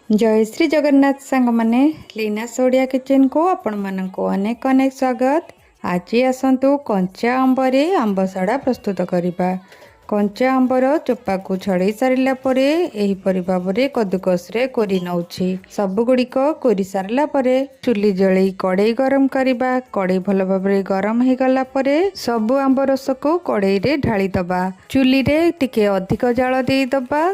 जय श्री जगन्नाथ सांग माने लीनास ओडिया किचन को आपण मानक अनेक अनेक स्वागत। आज आसतु कंचा आंबरे आंब सड़ा प्रस्तुत करिबा। कंचा आंबर चोपा को छड़े सारिला परे एही परि भाबरे कदुकस रे कोरी नउछि। सब गुड़िक कोरी सारला परे चुली जळै कड़ाई गरम करिबा। कड़ाई भल भाबरे गरम हे गला परे सब आंब रस को कड़ाई रे ढाली दबा। चुली रे टिके अधिक जाळ देई दबा।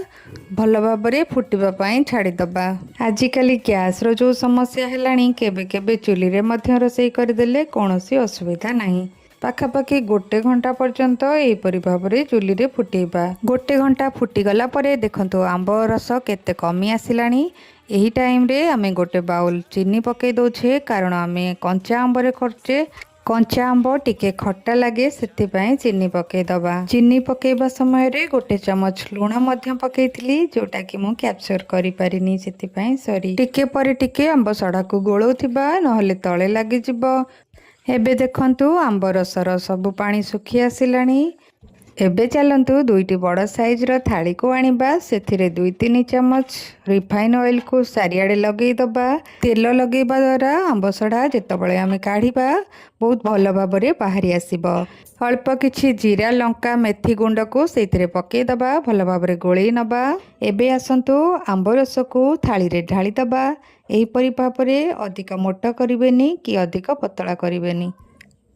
भल भाबरे फुटिबा पई छाड़ी दबा। आजि काली गैस रो जो समस्या हेलानी केबे केबे चुली रे मध्य रोषेई करदेले कोनोसी असुविधा नाही। पाखापाखि गोटे घंटा पर्यंत एहीपरि भाबरे चुली रे फुटेबा। गोटे घंटा फुटिगला परे देखंतु आंब रस केते कमी आसिलानी। एही टाइम रे आमे गोटे बाउल चीनी पके दोछे कारण आमे कंचा आंब रे करचे। कंचा आंब टिके खट्टा लगे से चीनी पके दबा। चीनी पकेबा समय रे गोटे चमच लूण मध्य पकेइथिली जोटा कि मु कैप्चर करि पारिनी सेति सॉरी। टिके परे टिके आंब सड़ा को गोळौथिबा नहले तळे लागि जिवो। एबे देखंतु आंब रसर सब पानी सुखी आसिलानी। एबे चलंतु दुईटी बड़ साइज रो थाली को आनिबा। सेथिरे 2-3 चमच रिफाइन ऑयल को सारियाडे लगेई दबा। तेल लगेइबा द्वारा आंब सड़ा जेतबळे आमे काढिबा बहुत भल भाबरे बाहरी आसीबो। अल्प किछि जीरा लंका मेथी गुंड को सेथिरे पकेई दबा। भल भाबरे गोळेई नबा। एबे आसंतु आंब रस को थाली रे ढाली दबा। एही परि भाबरे अधिक मोटा करिवेनी कि अधिक पतला करिवेनी।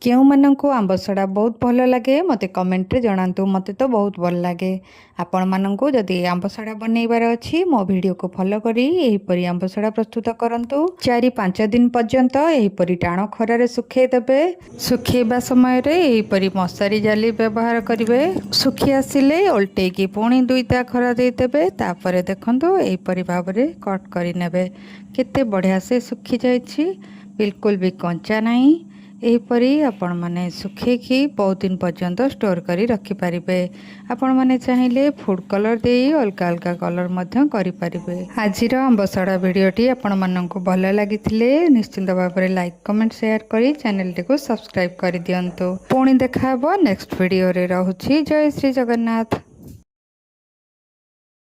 केउ मानंकु आंब सड़ा बहुत भल लगे मते कमेंट रे जणांतु। मते तो बहुत भल लगे। आपण मानंकु जदि आंब सड़ा बनैबार अछि मो वीडियो को फॉलो करी एही परि आंब सड़ा प्रस्तुत करंतु। 4-5 दिन पर्यंत एही परि टाण खरा रे सुखे देबे। सुखेबा समय रे एही परि मशारी जाली व्यवहार करिवे। सुखी आसिले उल्टे की पुणी 2 खरा दे देबे। तापरे देखंतु एही परि भाबरे कट करि नेबे। केते बढ़िया से सुखी जाइछि, बिल्कुल भी कंचा नाही। एहीपरि आपण माने सुखेकी बहुत दिन पर्यंत स्टोर करी रखि पारिबे। आपण माने चाहिले फूड कलर देई अलगा अलगा कलर मध्य करि पारिबे। आजिर आंब सड़ा वीडियोटी आपण माननकु भल लागिथिले निश्चित भाबरे लाइक कमेंट शेयर करी चैनल को सब्सक्राइब करि दियंतु। पुणी देखा हबो नेक्स्ट वीडियो रे। रहुछि जय श्री जगन्नाथ।